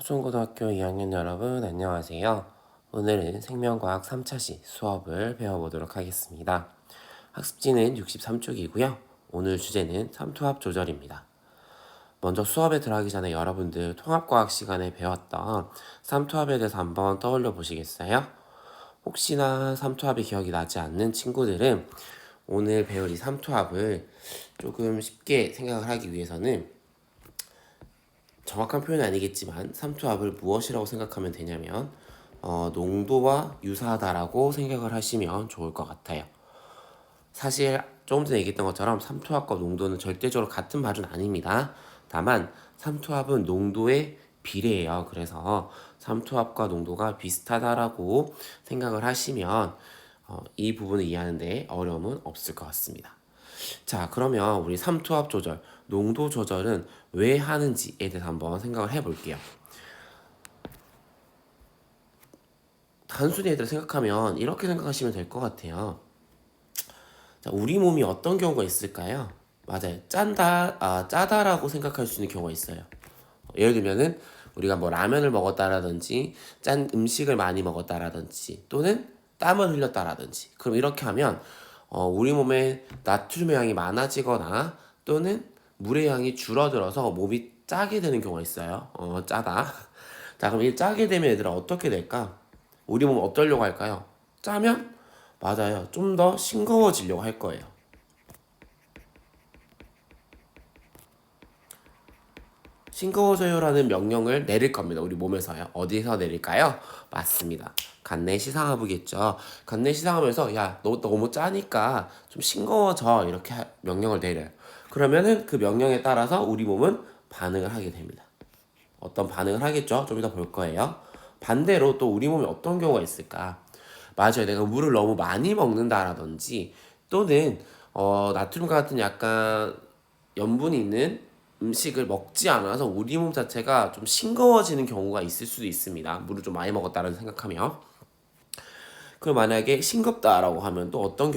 초중고등학교 2학년 여러분 안녕하세요. 오늘은 생명과학 3차시 수업을 배워보도록 하겠습니다. 학습지는 63쪽이고요. 오늘 주제는 삼투압 조절입니다. 먼저 수업에 들어가기 전에 여러분들 통합과학 시간에 배웠던 삼투압에 대해서 한번 떠올려 보시겠어요? 혹시나 삼투압이 기억이 나지 않는 친구들은 오늘 배울 이 삼투압을 조금 쉽게 생각을 하기 위해서는 정확한 표현은 아니겠지만 삼투압을 무엇이라고 생각하면 되냐면 농도와 유사하다라고 생각을 하시면 좋을 것 같아요. 사실 조금 전에 얘기했던 것처럼 삼투압과 농도는 절대적으로 같은 말은 아닙니다. 다만 삼투압은 농도의 비례예요. 그래서 삼투압과 농도가 비슷하다라고 생각을 하시면 이 부분을 이해하는데 어려움은 없을 것 같습니다. 자, 그러면 우리 삼투압 조절, 농도 조절은 왜 하는지에 대해서 한번 생각을 해볼게요. 단순히 얘들 생각하면 이렇게 생각하시면 될 것 같아요. 자, 우리 몸이 어떤 경우가 있을까요? 맞아요. 짜다라고 생각할 수 있는 경우가 있어요. 예를 들면은 우리가 뭐 라면을 먹었다라든지 짠 음식을 많이 먹었다라든지 또는 땀을 흘렸다라든지 그럼 이렇게 하면 우리 몸에 나트륨의 양이 많아지거나 또는 물의 양이 줄어들어서 몸이 짜게 되는 경우가 있어요. 짜다. 자, 그럼 이 짜게 되면 얘들아 어떻게 될까? 우리 몸은 어떠려고 할까요? 짜면 맞아요. 좀 더 싱거워지려고 할 거예요. 싱거워져요라는 명령을 내릴 겁니다. 우리 몸에서요. 어디서 내릴까요? 맞습니다. 간내시상하부겠죠. 간내시상하면서 야, 너 너무 짜니까 좀 싱거워져 이렇게 명령을 내려요. 그러면은 그 명령에 따라서 우리 몸은 반응을 하게 됩니다. 어떤 반응을 하겠죠? 좀 이따 볼 거예요. 반대로 또 우리 몸에 어떤 경우가 있을까? 맞아요. 내가 물을 너무 많이 먹는다라든지 또는 나트륨 같은 약간 염분이 있는 음식을 먹지 않아서 우리 몸 자체가 좀 싱거워지는 경우가 있을 수도 있습니다. 물을 좀 많이 먹었다라고 생각하면. 그럼 만약에 싱겁다라고 하면 또 어떤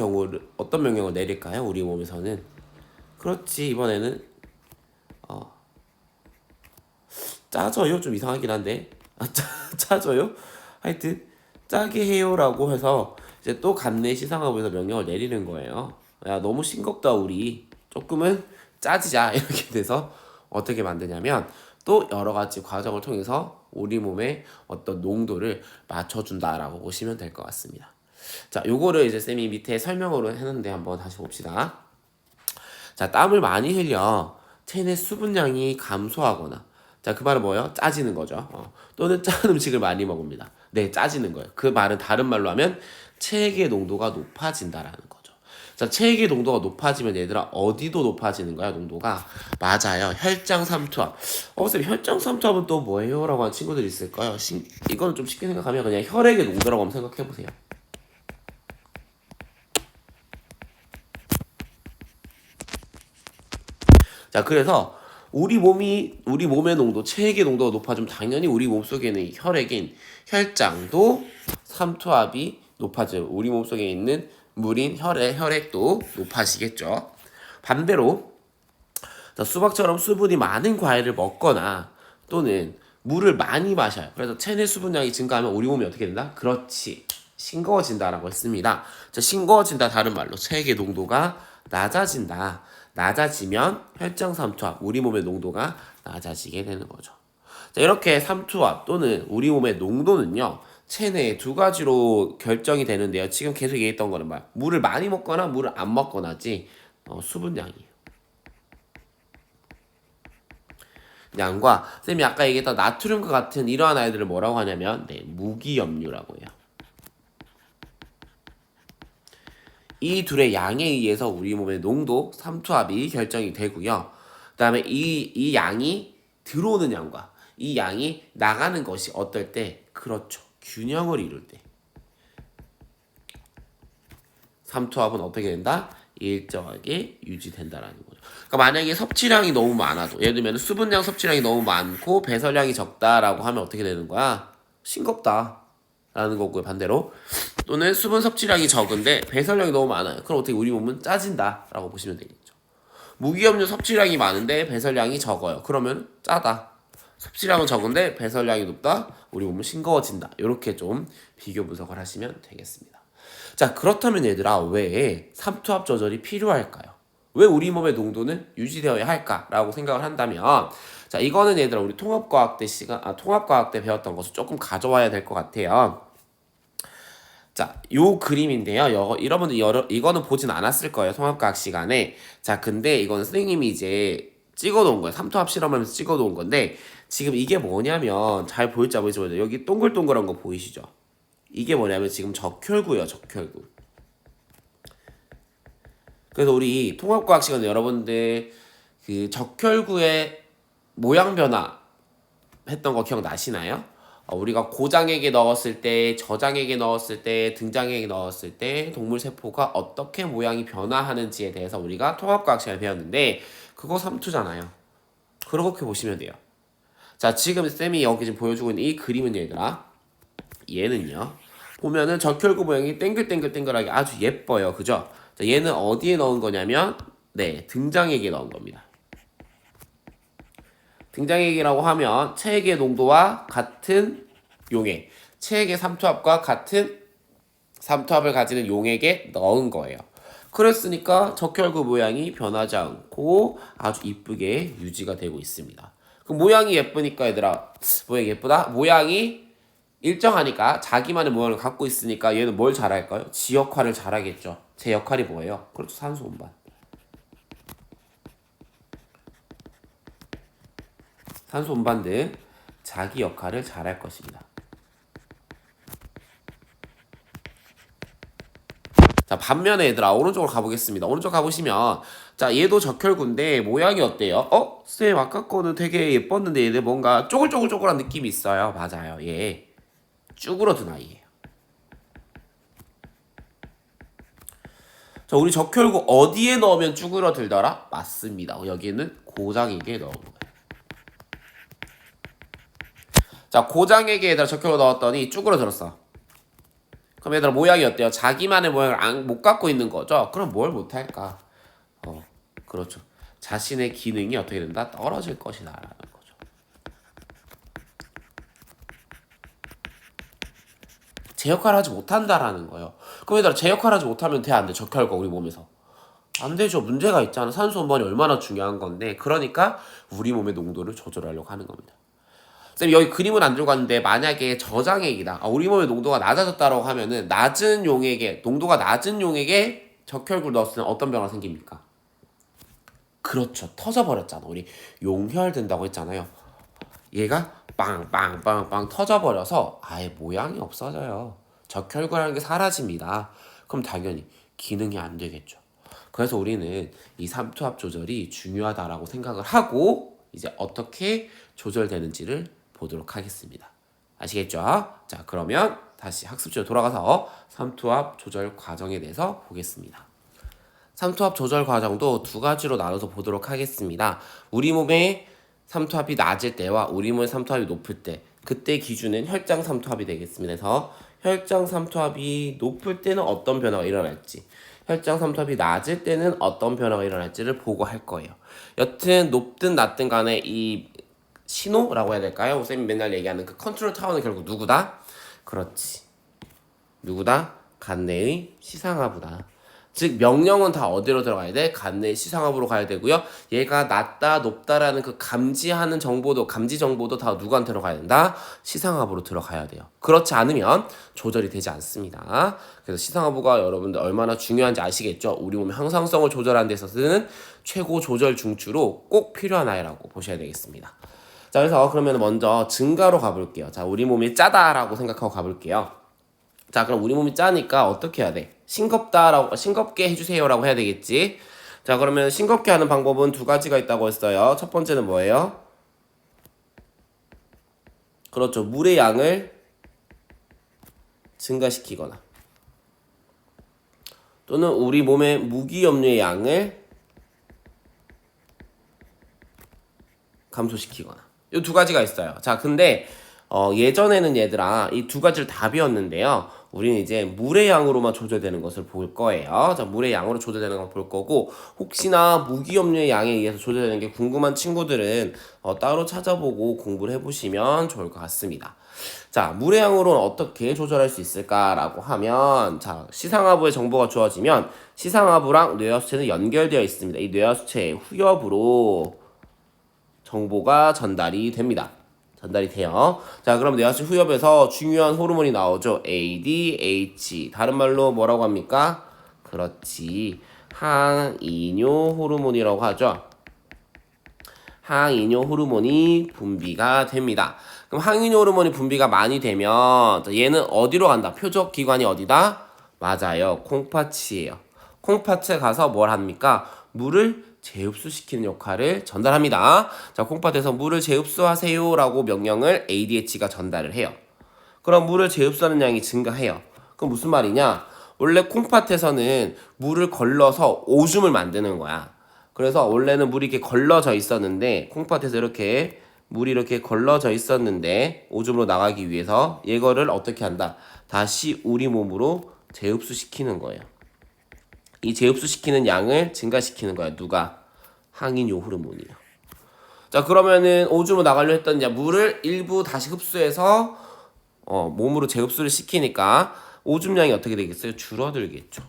명령을 내릴까요? 우리 몸에서는. 그렇지, 이번에는 짜져요? 좀 이상하긴 한데. 짜져요? 하여튼 짜게 해요라고 해서 이제 또 간내시상하부에서 명령을 내리는 거예요. 야, 너무 싱겁다 우리. 조금은 짜지자 이렇게 돼서 어떻게 만드냐면 또 여러 가지 과정을 통해서 우리 몸의 어떤 농도를 맞춰준다라고 보시면 될 것 같습니다. 자, 요거를 이제 쌤이 밑에 설명으로 했는데 한번 다시 봅시다. 자, 땀을 많이 흘려 체내 수분량이 감소하거나 자, 그 말은 뭐예요? 짜지는 거죠. 또는 짠 음식을 많이 먹습니다. 네, 짜지는 거예요. 그 말은 다른 말로 하면 체액의 농도가 높아진다라는 거죠. 자, 체액의 농도가 높아지면 얘들아 어디도 높아지는 거야, 농도가? 맞아요. 혈장 삼투압. 쌤, 혈장 삼투압은 또 뭐예요? 라고 하는 친구들이 있을까요? 이거는 좀 쉽게 생각하면 그냥 혈액의 농도라고 한번 생각해 보세요. 자, 그래서 우리 몸의 농도, 체액의 농도가 높아지면 당연히 우리 몸속에 있는 혈액인 혈장도 삼투압이 높아져요. 우리 몸속에 있는 물인 혈액도 높아지겠죠. 반대로 수박처럼 수분이 많은 과일을 먹거나 또는 물을 많이 마셔요. 그래서 체내 수분량이 증가하면 우리 몸이 어떻게 된다? 그렇지. 싱거워진다라고 했습니다. 자, 싱거워진다 다른 말로 체액의 농도가 낮아진다. 낮아지면 혈장 삼투압, 우리 몸의 농도가 낮아지게 되는 거죠. 자, 이렇게 삼투압 또는 우리 몸의 농도는요. 체내에 두 가지로 결정이 되는데요. 지금 계속 얘기했던 거는 뭐야? 물을 많이 먹거나 물을 안 먹거나지 수분량이에요. 양과 쌤이 아까 얘기했던 나트륨과 같은 이러한 아이들을 뭐라고 하냐면 무기염류라고 해요. 이 둘의 양에 의해서 우리 몸의 농도, 삼투압이 결정이 되고요. 그 다음에 이 양이 들어오는 양과 이 양이 나가는 것이 어떨 때? 그렇죠. 균형을 이룰 때. 삼투압은 어떻게 된다? 일정하게 유지된다라는 거죠. 그러니까 만약에 섭취량이 너무 많아도 예를 들면 수분량 섭취량이 너무 많고 배설량이 적다라고 하면 어떻게 되는 거야? 싱겁다 라는 거고요. 반대로 또는 수분 섭취량이 적은데 배설량이 너무 많아요. 그럼 어떻게 우리 몸은 짜진다 라고 보시면 되겠죠. 무기염류 섭취량이 많은데 배설량이 적어요. 그러면 짜다. 섭취량은 적은데 배설량이 높다. 우리 몸은 싱거워진다. 이렇게 좀 비교 분석을 하시면 되겠습니다. 자, 그렇다면 얘들아, 왜 삼투압 조절이 필요할까요? 왜 우리 몸의 농도는 유지되어야 할까라고 생각을 한다면, 자, 이거는 얘들아 우리 통합과학 때 배웠던 것을 조금 가져와야 될 것 같아요. 자, 요 그림인데요. 여러분들 이거는 보진 않았을 거예요. 통합과학 시간에. 자, 근데 이건 선생님이 이제 찍어놓은 거예요. 삼투압 실험하면서 찍어놓은 건데, 지금 이게 뭐냐면 잘 보일지 안 보일지 모르겠어요. 여기 동글동글한 거 보이시죠? 이게 뭐냐면 지금 적혈구예요. 적혈구. 그래서 우리 통합과학 시간에 여러분들 그 적혈구의 모양 변화 했던 거 기억나시나요? 우리가 고장에게 넣었을 때, 저장에게 넣었을 때, 등장에게 넣었을 때 동물 세포가 어떻게 모양이 변화하는지에 대해서 우리가 통합과학 시간에 배웠는데, 그거 삼투잖아요. 그렇게 보시면 돼요. 자, 지금 쌤이 여기 지금 보여주고 있는 이 그림은 얘들아, 얘는요 보면은 적혈구 모양이 땡글땡글땡글하게 아주 예뻐요. 그죠? 자, 얘는 어디에 넣은 거냐면 네, 등장액에 넣은 겁니다. 등장액이라고 하면 체액의 농도와 같은 용액, 체액의 삼투압과 같은 삼투압을 가지는 용액에 넣은 거예요. 그랬으니까 적혈구 모양이 변하지 않고 아주 이쁘게 유지가 되고 있습니다. 그 모양이 예쁘니까 얘들아, 모양이 예쁘다? 모양이 일정하니까 자기만의 모양을 갖고 있으니까 얘는 뭘 잘할까요? 지 역할을 잘하겠죠. 제 역할이 뭐예요? 그렇죠, 산소 운반. 산소 운반 등 자기 역할을 잘할 것입니다. 자, 반면에 얘들아 오른쪽으로 가보겠습니다. 오른쪽 가보시면 자, 얘도 적혈구인데 모양이 어때요? 쌤 아까 거는 되게 예뻤는데 얘들 뭔가 쪼글쪼글쪼글한 느낌이 있어요. 맞아요. 얘 쭈그러든 아이예요. 자, 우리 적혈구 어디에 넣으면 쭈그러들더라? 맞습니다. 여기는 고장액에 넣은 거예요. 자, 고장액에 얘들아 적혈구 넣었더니 쭈그러들었어. 그럼 얘들아 모양이 어때요? 자기만의 모양을 못 갖고 있는 거죠? 그럼 뭘 못할까? 그렇죠. 자신의 기능이 어떻게 된다? 떨어질 것이다 라는 거죠. 제 역할을 하지 못한다라는 거예요. 그럼 얘들아 제 역할을 하지 못하면 돼? 안 돼? 적혈구가 우리 몸에서 안 되죠. 문제가 있잖아. 산소 운반이 얼마나 중요한 건데, 그러니까 우리 몸의 농도를 조절하려고 하는 겁니다. 쌤 여기 그림은 안 들고 왔는데 만약에 저장액이다, 우리 몸의 농도가 낮아졌다고 하면은 낮은 용액에, 농도가 낮은 용액에 적혈구를 넣었을 때 어떤 변화가 생깁니까? 그렇죠, 터져버렸잖아. 우리 용혈 된다고 했잖아요. 얘가 빵빵빵빵 터져버려서 아예 모양이 없어져요. 적혈구라는 게 사라집니다. 그럼 당연히 기능이 안 되겠죠. 그래서 우리는 이 삼투압 조절이 중요하다라고 생각을 하고 이제 어떻게 조절되는지를 보도록 하겠습니다. 아시겠죠? 자, 그러면 다시 학습지로 돌아가서 삼투압 조절 과정에 대해서 보겠습니다. 삼투압 조절 과정도 두 가지로 나눠서 보도록 하겠습니다. 우리 몸의 삼투압이 낮을 때와 우리 몸의 삼투압이 높을 때, 그때 기준은 혈장 삼투압이 되겠습니다. 그래서 혈장 삼투압이 높을 때는 어떤 변화가 일어날지, 혈장 삼투압이 낮을 때는 어떤 변화가 일어날지를 보고 할 거예요. 여튼 높든 낮든 간에 이 신호라고 해야 될까요? 쌤이 맨날 얘기하는 그 컨트롤 타워는 결국 누구다? 그렇지. 누구다? 간내의 시상하부다. 즉 명령은 다 어디로 들어가야 돼? 간내의 시상하부로 가야 되고요. 얘가 낮다 높다라는 그 감지하는 정보도, 감지 정보도 다 누구한테로 가야 된다? 시상하부로 들어가야 돼요. 그렇지 않으면 조절이 되지 않습니다. 그래서 시상하부가 여러분들 얼마나 중요한지 아시겠죠? 우리 몸의 항상성을 조절하는 데 있어서는 최고 조절 중추로 꼭 필요한 아이라고 보셔야 되겠습니다. 자, 그래서 그러면 먼저 증가로 가볼게요. 자, 우리 몸이 짜다라고 생각하고 가볼게요. 자, 그럼 우리 몸이 짜니까 어떻게 해야 돼? 싱겁게 해주세요라고 해야 되겠지. 자, 그러면 싱겁게 하는 방법은 두 가지가 있다고 했어요. 첫 번째는 뭐예요? 그렇죠. 물의 양을 증가시키거나 또는 우리 몸의 무기염료의 양을 감소시키거나, 이 두 가지가 있어요. 자, 근데 예전에는 얘들아 이 두 가지를 다 배웠는데요. 우리는 이제 물의 양으로만 조절되는 것을 볼 거예요. 자, 물의 양으로 조절되는 걸 볼 거고 혹시나 무기염료의 양에 의해서 조절되는 게 궁금한 친구들은 따로 찾아보고 공부를 해보시면 좋을 것 같습니다. 자, 물의 양으로는 어떻게 조절할 수 있을까라고 하면 자, 시상하부의 정보가 주어지면 시상하부랑 뇌하수체는 연결되어 있습니다. 이 뇌하수체의 후엽으로 정보가 전달이 됩니다. 전달이 돼요. 자, 그럼 뇌하수체 후엽에서 중요한 호르몬이 나오죠. ADH. 다른 말로 뭐라고 합니까? 그렇지. 항이뇨 호르몬이라고 하죠. 항이뇨 호르몬이 분비가 됩니다. 그럼 항이뇨 호르몬이 분비가 많이 되면 얘는 어디로 간다? 표적 기관이 어디다? 맞아요. 콩팥이에요. 콩팥에 가서 뭘 합니까? 물을 재흡수시키는 역할을 전달합니다. 자, 콩팥에서 물을 재흡수하세요 라고 명령을 ADH가 전달을 해요. 그럼 물을 재흡수하는 양이 증가해요. 그럼 무슨 말이냐? 원래 콩팥에서는 물을 걸러서 오줌을 만드는 거야. 그래서 원래는 물이 이렇게 걸러져 있었는데 콩팥에서 이렇게 물이 이렇게 걸러져 있었는데 오줌으로 나가기 위해서 이거를 어떻게 한다? 다시 우리 몸으로 재흡수시키는 거예요. 이 재흡수시키는 양을 증가시키는 거야. 누가? 항이뇨 호르몬이요. 자, 그러면은 오줌으로 나가려 했던 물을 일부 다시 흡수해서 몸으로 재흡수를 시키니까 오줌량이 어떻게 되겠어요? 줄어들겠죠.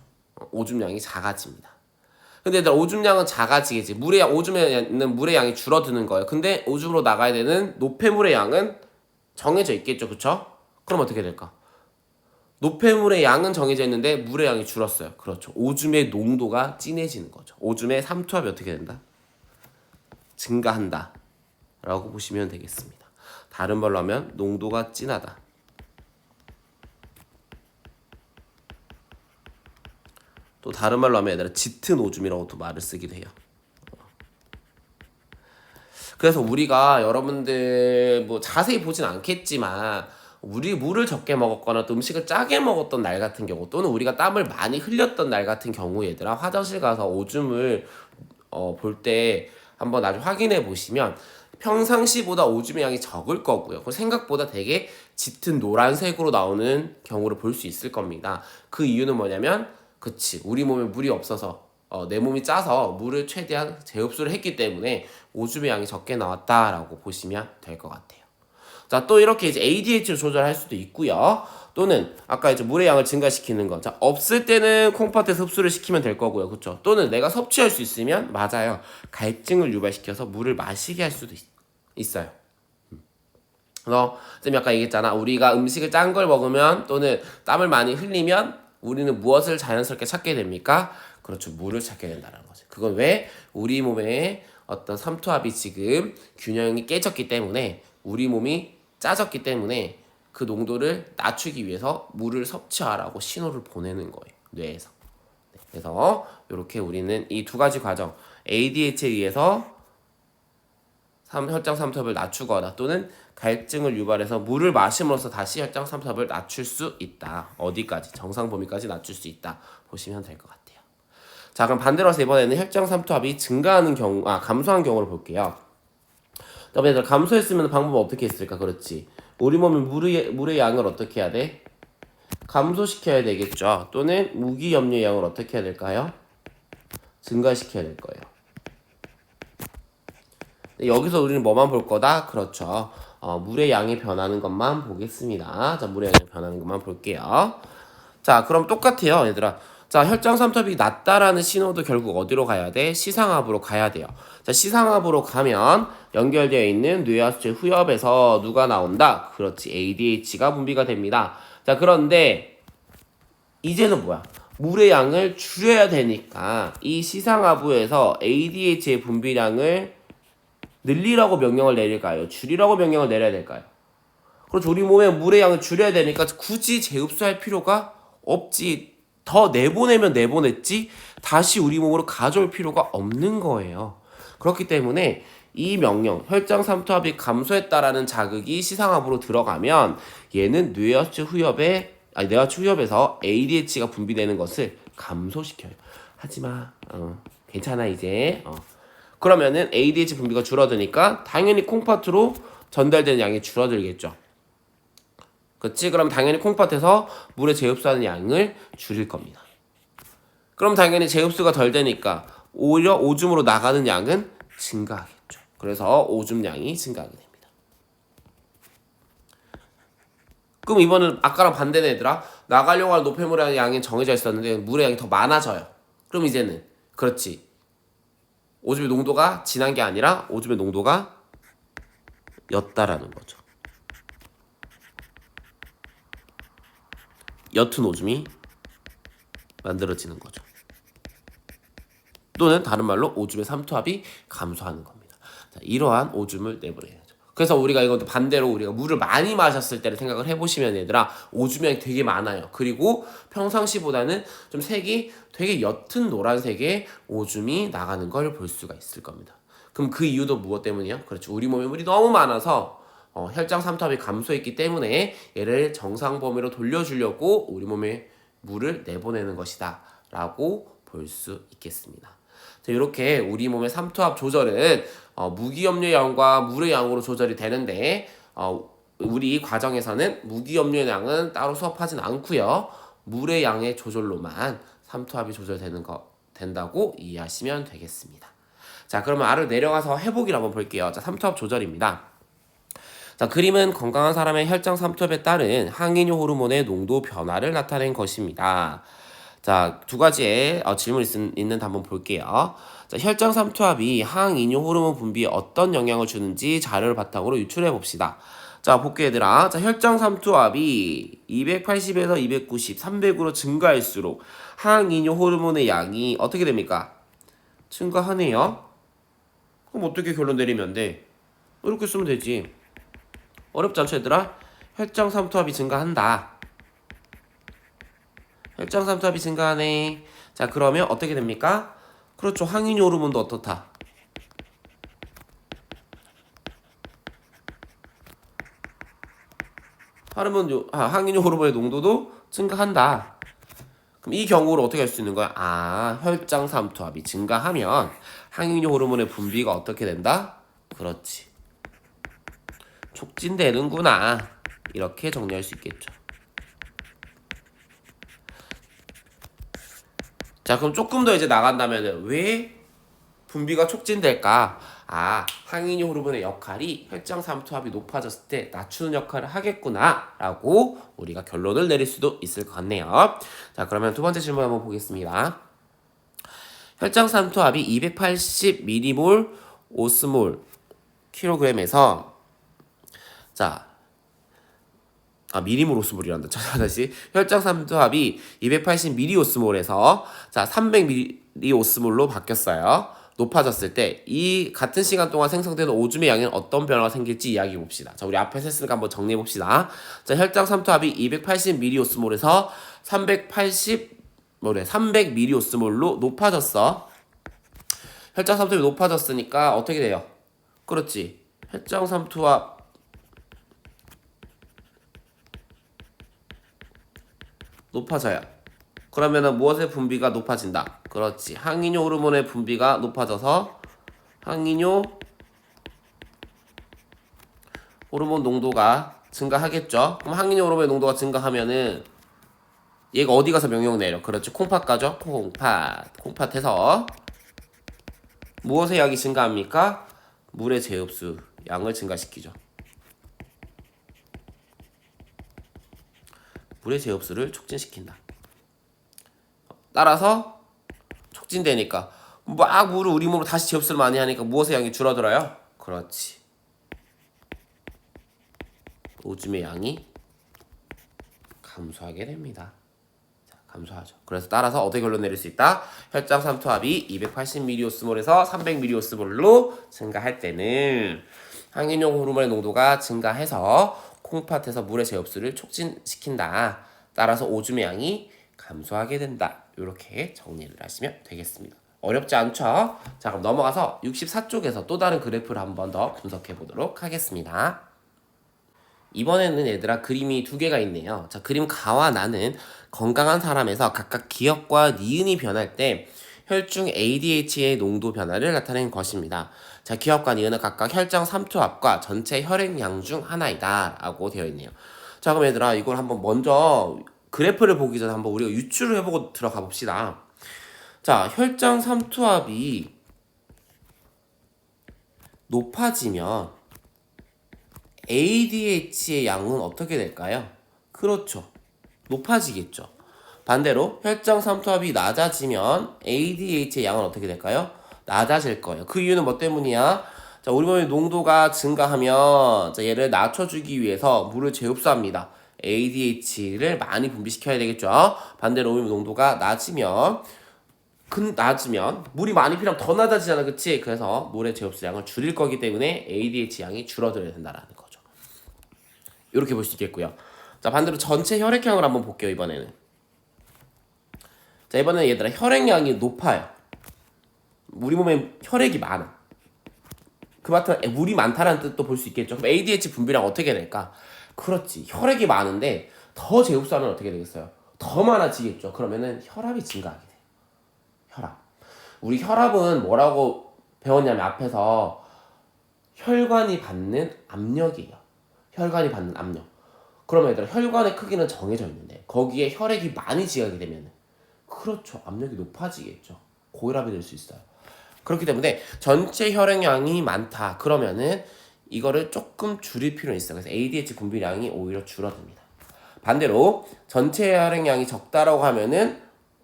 오줌량이 작아집니다. 근데 오줌량은 작아지겠지. 물의 양, 오줌에 있는 물의 양이 줄어드는 거예요. 근데 오줌으로 나가야 되는 노폐물의 양은 정해져 있겠죠. 그쵸? 그럼 어떻게 될까? 노폐물의 양은 정해져 있는데 물의 양이 줄었어요. 그렇죠. 오줌의 농도가 진해지는 거죠. 오줌의 삼투압이 어떻게 된다? 증가한다 라고 보시면 되겠습니다. 다른 말로 하면 농도가 진하다. 또 다른 말로 하면 얘들아 짙은 오줌이라고 또 말을 쓰기도 해요. 그래서 우리가 여러분들 뭐 자세히 보진 않겠지만 우리 물을 적게 먹었거나 또 음식을 짜게 먹었던 날 같은 경우 또는 우리가 땀을 많이 흘렸던 날 같은 경우 얘들아 화장실 가서 오줌을 볼 때 한번 나중에 확인해 보시면 평상시보다 오줌의 양이 적을 거고요. 생각보다 되게 짙은 노란색으로 나오는 경우를 볼 수 있을 겁니다. 그 이유는 뭐냐면 그치 우리 몸에 물이 없어서 내 몸이 짜서 물을 최대한 재흡수를 했기 때문에 오줌의 양이 적게 나왔다라고 보시면 될 것 같아요. 자, 또 이렇게 이제 ADH를 조절할 수도 있고요. 또는 아까 이제 물의 양을 증가시키는 거. 자, 없을 때는 콩팥에서 흡수를 시키면 될 거고요. 그렇죠? 또는 내가 섭취할 수 있으면 맞아요. 갈증을 유발시켜서 물을 마시게 할 수도 있어요. 그래서 쌤이 아까 얘기했잖아. 우리가 음식을 짠 걸 먹으면 또는 땀을 많이 흘리면 우리는 무엇을 자연스럽게 찾게 됩니까? 그렇죠. 물을 찾게 된다는 거죠. 그건 왜? 우리 몸에 어떤 삼투압이 지금 균형이 깨졌기 때문에 우리 몸이 짜졌기 때문에 그 농도를 낮추기 위해서 물을 섭취하라고 신호를 보내는 거예요. 뇌에서. 네, 그래서 이렇게 우리는 이 두 가지 과정 ADH에 의해서 혈장 삼투압을 낮추거나 또는 갈증을 유발해서 물을 마심으로써 다시 혈장 삼투압을 낮출 수 있다. 어디까지? 정상 범위까지 낮출 수 있다. 보시면 될 것 같아요. 자, 그럼 반대로 해서 이번에는 혈장 삼투압이 증가하는 경우, 감소한 경우를 볼게요. 자, 얘들 감소했으면 방법은 어떻게 했을까? 그렇지. 우리 몸은 물의 양을 어떻게 해야 돼? 감소시켜야 되겠죠. 또는 무기염료의 양을 어떻게 해야 될까요? 증가시켜야 될 거예요. 여기서 우리는 뭐만 볼 거다? 그렇죠. 물의 양이 변하는 것만 보겠습니다. 자, 물의 양이 변하는 것만 볼게요. 자, 그럼 똑같아요, 얘들아. 자, 혈장 삼투압이 낮다라는 신호도 결국 어디로 가야 돼? 시상압으로 가야 돼요. 자, 시상압으로 가면 연결되어 있는 뇌하수체 후엽에서 누가 나온다? 그렇지, ADH가 분비가 됩니다. 자, 그런데 이제는 뭐야? 물의 양을 줄여야 되니까 이 시상하부에서 ADH의 분비량을 늘리라고 명령을 내릴까요? 줄이라고 명령을 내려야 될까요? 그렇죠. 우리 몸에 물의 양을 줄여야 되니까 굳이 재흡수할 필요가 없지. 더 내보내면 내보냈지 다시 우리 몸으로 가져올 필요가 없는 거예요. 그렇기 때문에 이 명령, 혈장 삼투압이 감소했다라는 자극이 시상압으로 들어가면 얘는 뇌하수체 후엽에서 ADH가 분비되는 것을 감소시켜요. 하지마. 괜찮아 이제. 그러면은 ADH 분비가 줄어드니까 당연히 콩팥으로 전달되는 양이 줄어들겠죠. 그치? 그럼 당연히 콩팥에서 물에 재흡수하는 양을 줄일 겁니다. 그럼 당연히 재흡수가 덜 되니까 오히려 오줌으로 나가는 양은 증가하겠죠. 그래서 오줌량이 증가하게 됩니다. 그럼 이번은 아까랑 반대네 얘들아. 나가려고 할 노폐물의 양이 정해져 있었는데 물의 양이 더 많아져요. 그럼 이제는 그렇지. 오줌의 농도가 진한 게 아니라 오줌의 농도가 옅다라는 거죠. 옅은 오줌이 만들어지는 거죠. 또는 다른 말로 오줌의 삼투압이 감소하는 겁니다. 자, 이러한 오줌을 내보내야죠. 그래서 우리가 이것도 반대로 우리가 물을 많이 마셨을 때를 생각을 해보시면 얘들아 오줌량이 되게 많아요. 그리고 평상시보다는 좀 색이 되게 옅은 노란색의 오줌이 나가는 걸 볼 수가 있을 겁니다. 그럼 그 이유도 무엇 때문이요? 그렇죠. 우리 몸에 물이 너무 많아서 혈장 삼투압이 감소했기 때문에 얘를 정상 범위로 돌려주려고 우리 몸에 물을 내보내는 것이다 라고 볼 수 있겠습니다. 자, 이렇게 우리 몸의 삼투압 조절은 무기염료의 양과 물의 양으로 조절이 되는데 우리 과정에서는 무기염료의 양은 따로 수업하진 않고요. 물의 양의 조절로만 삼투압이 된다고 이해하시면 되겠습니다. 자, 그러면 아래 내려가서 해보기를 한번 볼게요. 자, 삼투압 조절입니다. 자, 그림은 건강한 사람의 혈장 삼투압에 따른 항이뇨 호르몬의 농도 변화를 나타낸 것입니다. 자, 두 가지의 질문이 있는데 한번 볼게요. 자, 혈장 삼투압이 항이뇨 호르몬 분비에 어떤 영향을 주는지 자료를 바탕으로 유출해 봅시다. 자, 볼게 얘들아. 자, 혈장 삼투압이 280에서 290, 300으로 증가할수록 항이뇨 호르몬의 양이 어떻게 됩니까? 증가하네요. 그럼 어떻게 결론 내리면 돼? 이렇게 쓰면 되지. 어렵지 않죠 얘들아? 혈장 삼투압이 증가한다. 혈장 삼투압이 증가하네. 자, 그러면 어떻게 됩니까? 그렇죠. 항이뇨 호르몬도 어떻다? 항이뇨 호르몬의 농도도 증가한다. 그럼 이 경우를 어떻게 할 수 있는 거야? 혈장 삼투압이 증가하면 항이뇨 호르몬의 분비가 어떻게 된다? 그렇지. 촉진되는구나. 이렇게 정리할 수 있겠죠. 자, 그럼 조금 더 이제 나간다면 왜 분비가 촉진될까? 항이뇨 호르몬의 역할이 혈장 삼투압이 높아졌을 때 낮추는 역할을 하겠구나 라고 우리가 결론을 내릴 수도 있을 것 같네요. 자, 그러면 두 번째 질문 한번 보겠습니다. 혈장 삼투압이 280mm몰 오스몰 kg에서 미리몰 오스몰이란다. 다시 혈장 삼투압이 280mOs몰에서 300mOs몰로 바뀌었어요. 높아졌을 때 이 같은 시간 동안 생성되는 오줌의 양에는 어떤 변화가 생길지 이야기해 봅시다. 자, 우리 앞에서 했으니까 한번 정리해 봅시다. 자, 혈장 삼투압이 280mOs몰에서 300mOs몰로 높아졌어. 혈장 삼투압이 높아졌으니까 어떻게 돼요? 그렇지. 혈장 삼투압 높아져요. 그러면은 무엇의 분비가 높아진다? 그렇지. 항이뇨 호르몬의 분비가 높아져서 항이뇨 호르몬 농도가 증가하겠죠. 그럼 항이뇨 호르몬의 농도가 증가하면은 얘가 어디 가서 명령 내려? 그렇지. 콩팥 가죠. 콩팥에서 무엇의 양이 증가합니까? 물의 재흡수 양을 증가시키죠. 물의 재흡수를 촉진시킨다. 따라서 촉진되니까 막 물을 우리 몸으로 다시 재흡수를 많이 하니까 무엇의 양이 줄어들어요? 그렇지. 오줌의 양이 감소하게 됩니다. 자, 감소하죠. 그래서 따라서 어떻게 결론 내릴 수 있다? 혈장 삼투압이 280mOs몰에서 300mOs몰로 증가할 때는 항이뇨 호르몬의 농도가 증가해서 콩팥에서 물의 재흡수를 촉진시킨다. 따라서 오줌의 양이 감소하게 된다. 이렇게 정리를 하시면 되겠습니다. 어렵지 않죠? 자, 그럼 넘어가서 64쪽에서 또 다른 그래프를 한 번 더 분석해 보도록 하겠습니다. 이번에는 얘들아 그림이 두 개가 있네요. 자, 그림 가와 나는 건강한 사람에서 각각 기역과 니은이 변할 때 혈중 ADH의 농도 변화를 나타낸 것입니다. 자, 기역과 니은은 각각 혈장 삼투압과 전체 혈액량 중 하나이다 라고 되어 있네요. 자, 그럼 얘들아, 이걸 한번 먼저 그래프를 보기 전에 한번 우리가 유추를 해보고 들어가 봅시다. 자, 혈장 삼투압이 높아지면 ADH의 양은 어떻게 될까요? 그렇죠. 높아지겠죠. 반대로 혈장 삼투압이 낮아지면 ADH의 양은 어떻게 될까요? 낮아질 거예요. 그 이유는 뭐 때문이야? 자, 우리 몸의 농도가 증가하면 자, 얘를 낮춰주기 위해서 물을 재흡수합니다. ADH를 많이 분비시켜야 되겠죠. 반대로 우리 몸 농도가 낮으면 물이 많이 필요하면 더 낮아지잖아, 그치? 그래서 물의 재흡수량을 줄일 거기 때문에 ADH 양이 줄어들어야 된다라는 거죠. 이렇게 볼 수 있겠고요. 자, 반대로 전체 혈액량을 한번 볼게요, 이번에는. 자, 이번에는 얘들아, 혈액량이 높아요. 우리 몸에 혈액이 많아. 그만큼 물이 많다라는 뜻도 볼 수 있겠죠. 그럼 ADH 분비량 어떻게 될까? 그렇지. 혈액이 많은데 더 재흡수하면 어떻게 되겠어요? 더 많아지겠죠. 그러면은 혈압이 증가하게 돼요. 혈압. 우리 혈압은 뭐라고 배웠냐면 앞에서 혈관이 받는 압력이에요. 혈관이 받는 압력. 그러면 얘들아, 혈관의 크기는 정해져 있는데 거기에 혈액이 많이 지나게 되면 그렇죠. 압력이 높아지겠죠. 고혈압이 될 수 있어요. 그렇기 때문에 전체 혈액량이 많다. 그러면은 이거를 조금 줄일 필요는 있어요. 그래서 ADH 분비량이 오히려 줄어듭니다. 반대로 전체 혈액량이 적다라고 하면은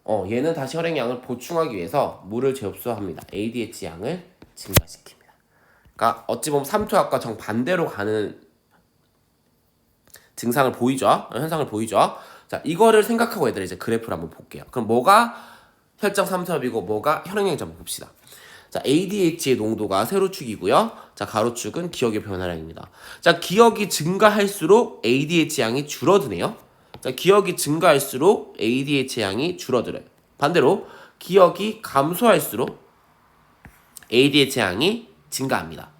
얘는 다시 혈액량을 보충하기 위해서 물을 재흡수합니다. ADH 양을 증가시킵니다. 그러니까 어찌 보면 삼투압과 정반대로 가는 증상을 보이죠? 현상을 보이죠? 자, 이거를 생각하고 얘들아 이제 그래프를 한번 볼게요. 그럼 뭐가 혈장 삼투압이고 뭐가 혈액량인지 한번 봅시다. 자, ADH의 농도가 세로축이고요. 자, 가로축은 기억의 변화량입니다. 자, 기억이 증가할수록 ADH 양이 줄어드네요. 자, 기억이 증가할수록 ADH 양이 줄어들어요. 반대로 기억이 감소할수록 ADH 양이 증가합니다.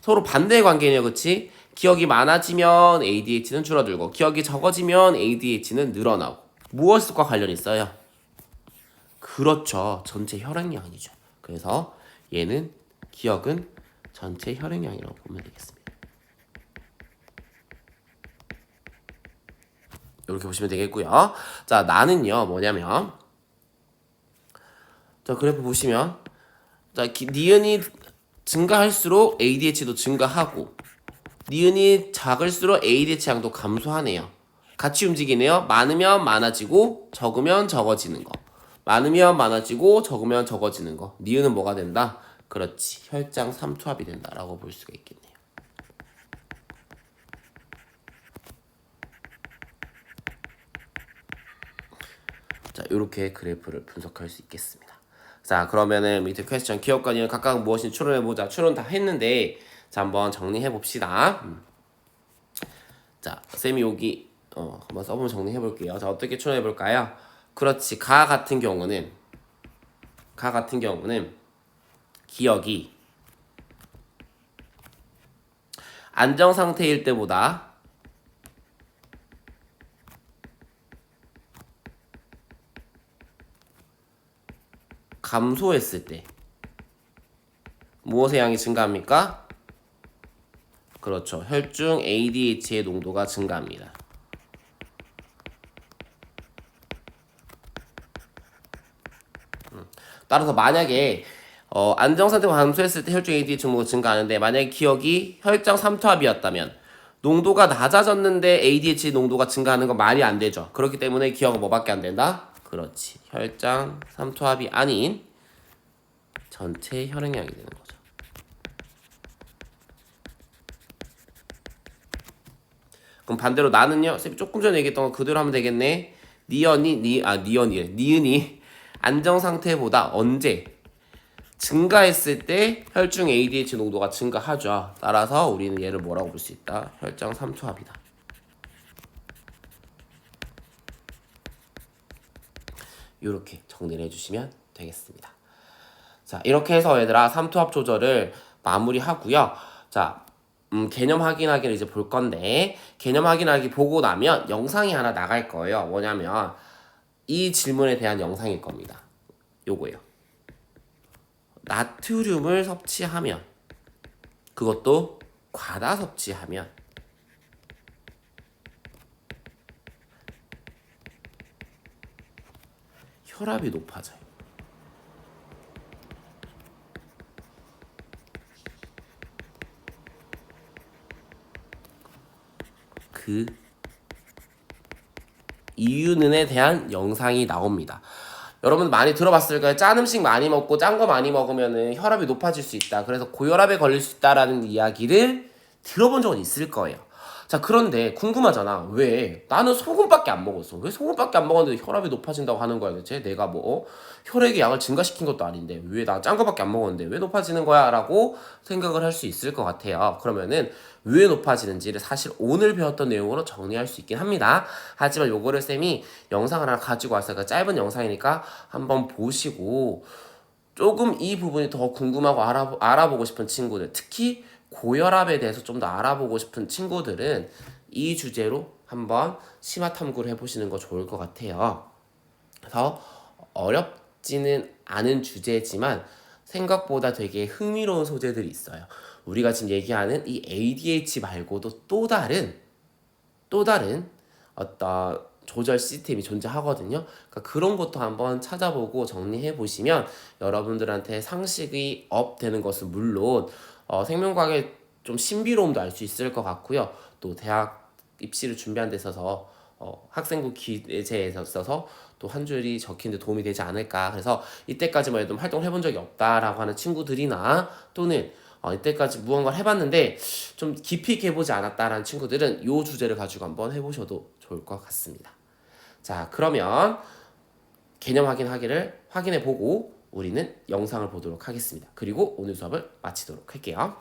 서로 반대의 관계네요, 그치? 기억이 많아지면 ADH는 줄어들고 기억이 적어지면 ADH는 늘어나고 무엇과 관련이 있어요? 그렇죠. 전체 혈액량이죠. 그래서 얘는 기억은 전체 혈액량이라고 보면 되겠습니다. 이렇게 보시면 되겠고요. 자, 나는요 뭐냐면 자, 그래프 보시면 자, 니은이 증가할수록 ADH도 증가하고 니은이 작을수록 ADH 양도 감소하네요. 같이 움직이네요. 많으면 많아지고 적으면 적어지는 거. 많으면 많아지고 적으면 적어지는 거. 니은은 뭐가 된다? 그렇지. 혈장 삼투압이 된다라고 볼 수가 있겠네요. 자, 이렇게 그래프를 분석할 수 있겠습니다. 자, 그러면은 밑에 퀘스천 기억과 니은 각각 무엇인지 추론해보자. 추론 다 했는데 자, 한번 정리해봅시다. 자, 쌤이 여기 한번 써보면 정리해볼게요. 자, 어떻게 추론해볼까요? 그렇지. 가 같은 경우는 기억이 안정 상태일 때보다 감소했을 때 무엇의 양이 증가합니까? 그렇죠. 혈중 ADH의 농도가 증가합니다. 따라서 만약에 안정상태가 감소했을 때 혈중 ADH 농도가 증가하는데 만약에 기억이 혈장 삼투압이었다면 농도가 낮아졌는데 ADH 농도가 증가하는 건 말이 안 되죠. 그렇기 때문에 기억은 뭐밖에 안 된다? 그렇지. 혈장 삼투압이 아닌 전체 혈액량이 되는 거죠. 그럼 반대로 나는요. 쌤이 조금 전에 얘기했던 거 그대로 하면 되겠네. 니은이 안정 상태보다 언제 증가했을 때 혈중 ADH 농도가 증가하죠. 따라서 우리는 얘를 뭐라고 볼 수 있다? 혈장 삼투압이다. 이렇게 정리를 해주시면 되겠습니다. 자, 이렇게 해서 얘들아 삼투압 조절을 마무리하고요. 자, 개념 확인하기를 이제 볼 건데 개념 확인하기 보고 나면 영상이 하나 나갈 거예요. 뭐냐면 이 질문에 대한 영상일 겁니다. 요거예요. 나트륨을 섭취하면 그것도 과다 섭취하면 혈압이 높아져요. 그 이유는에 대한 영상이 나옵니다. 여러분 많이 들어봤을까요? 짠 음식 많이 먹고 짠 거 많이 먹으면은 혈압이 높아질 수 있다. 그래서 고혈압에 걸릴 수 있다라는 이야기를 들어본 적은 있을 거예요. 자, 그런데 궁금하잖아. 왜? 나는 소금밖에 안 먹었어. 왜 소금밖에 안 먹었는데 혈압이 높아진다고 하는 거야, 대체? 내가 뭐 혈액의 양을 증가시킨 것도 아닌데 왜 나 짠 거밖에 안 먹었는데 왜 높아지는 거야? 라고 생각을 할 수 있을 것 같아요. 그러면은 왜 높아지는지를 사실 오늘 배웠던 내용으로 정리할 수 있긴 합니다. 하지만 요거를 쌤이 영상을 하나 가지고 왔어요. 그러니까 짧은 영상이니까 한번 보시고 조금 이 부분이 더 궁금하고 알아보고 싶은 친구들, 특히 고혈압에 대해서 좀 더 알아보고 싶은 친구들은 이 주제로 한번 심화 탐구를 해보시는 거 좋을 것 같아요. 그래서 어렵지는 않은 주제지만 생각보다 되게 흥미로운 소재들이 있어요. 우리가 지금 얘기하는 이 ADH 말고도 또 다른 어떤 조절 시스템이 존재하거든요. 그러니까 그런 것도 한번 찾아보고 정리해 보시면 여러분들한테 상식이 업되는 것은 물론 생명과학의 좀 신비로움도 알 수 있을 것 같고요. 또 대학 입시를 준비하는 데 있어서 학생부 기재에 있어서 또 한 줄이 적힌 데 도움이 되지 않을까. 그래서 이때까지만 해도 활동을 해본 적이 없다라고 하는 친구들이나 또는 이때까지 무언가를 해봤는데 좀 깊이 있게 해보지 않았다라는 친구들은 이 주제를 가지고 한번 해보셔도 좋을 것 같습니다. 자, 그러면 개념 확인해보고 우리는 영상을 보도록 하겠습니다. 그리고 오늘 수업을 마치도록 할게요.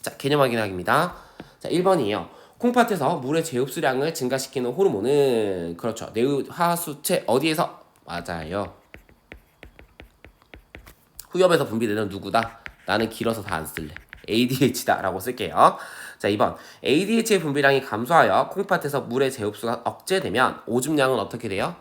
자, 개념 확인하기입니다. 자, 1번이에요. 콩팥에서 물의 재흡수량을 증가시키는 호르몬은 그렇죠. 뇌하수체 어디에서? 맞아요. 후엽에서 분비되는 누구다? 나는 길어서 다 안 쓸래. ADH다 라고 쓸게요. 자, 2번. ADH의 분비량이 감소하여 콩팥에서 물의 재흡수가 억제되면 오줌량은 어떻게 돼요?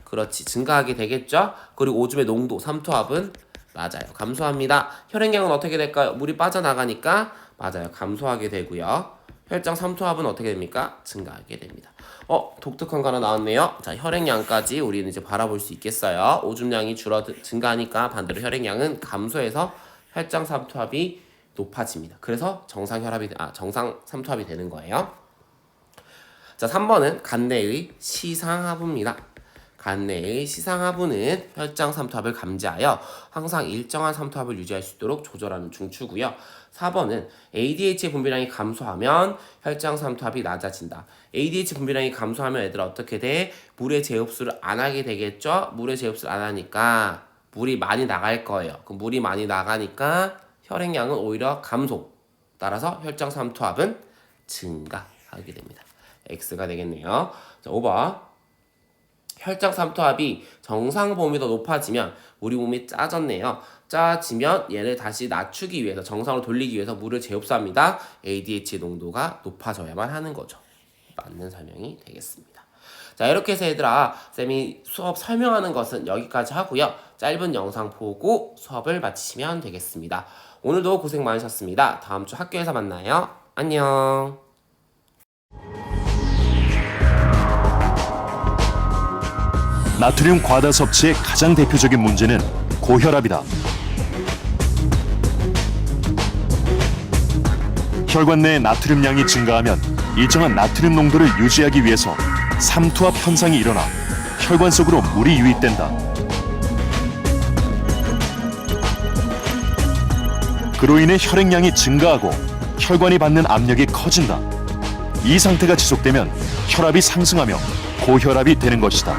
그렇지. 증가하게 되겠죠? 그리고 오줌의 농도, 삼투압은 맞아요. 감소합니다. 혈액량은 어떻게 될까요? 물이 빠져나가니까 맞아요. 감소하게 되고요. 혈장 삼투압은 어떻게 됩니까? 증가하게 됩니다. 독특한 거 하나 나왔네요. 자, 혈액량까지 우리는 이제 바라볼 수 있겠어요. 오줌량이 증가하니까 반대로 혈액량은 감소해서 혈장 삼투압이 높아집니다. 그래서 정상 삼투압이 되는 거예요. 자, 3번은 간내의 시상하부입니다. 간내의 시상하부는 혈장 삼투압을 감지하여 항상 일정한 삼투압을 유지할 수 있도록 조절하는 중추고요. 4번은 ADH 분비량이 감소하면 혈장 삼투압이 낮아진다. ADH 분비량이 감소하면 애들 어떻게 돼? 물의 재흡수를 안 하게 되겠죠? 물의 재흡수를 안 하니까 물이 많이 나갈 거예요. 그럼 물이 많이 나가니까 혈액량은 오히려 감소. 따라서 혈장 삼투압은 증가하게 됩니다. X가 되겠네요. 자, 5번. 혈장 삼투압이 정상 범위보다 높아지면 우리 몸이 짜졌네요. 짜지면 얘를 다시 낮추기 위해서 정상으로 돌리기 위해서 물을 재흡수합니다. ADH 농도가 높아져야만 하는 거죠. 맞는 설명이 되겠습니다. 자, 이렇게 해서 얘들아 쌤이 수업 설명하는 것은 여기까지 하고요. 짧은 영상 보고 수업을 마치시면 되겠습니다. 오늘도 고생 많으셨습니다. 다음 주 학교에서 만나요. 안녕. 나트륨 과다 섭취의 가장 대표적인 문제는 고혈압이다. 혈관 내 나트륨량이 증가하면 일정한 나트륨 농도를 유지하기 위해서 삼투압 현상이 일어나 혈관 속으로 물이 유입된다. 그로 인해 혈액량이 증가하고 혈관이 받는 압력이 커진다. 이 상태가 지속되면 혈압이 상승하며 고혈압이 되는 것이다.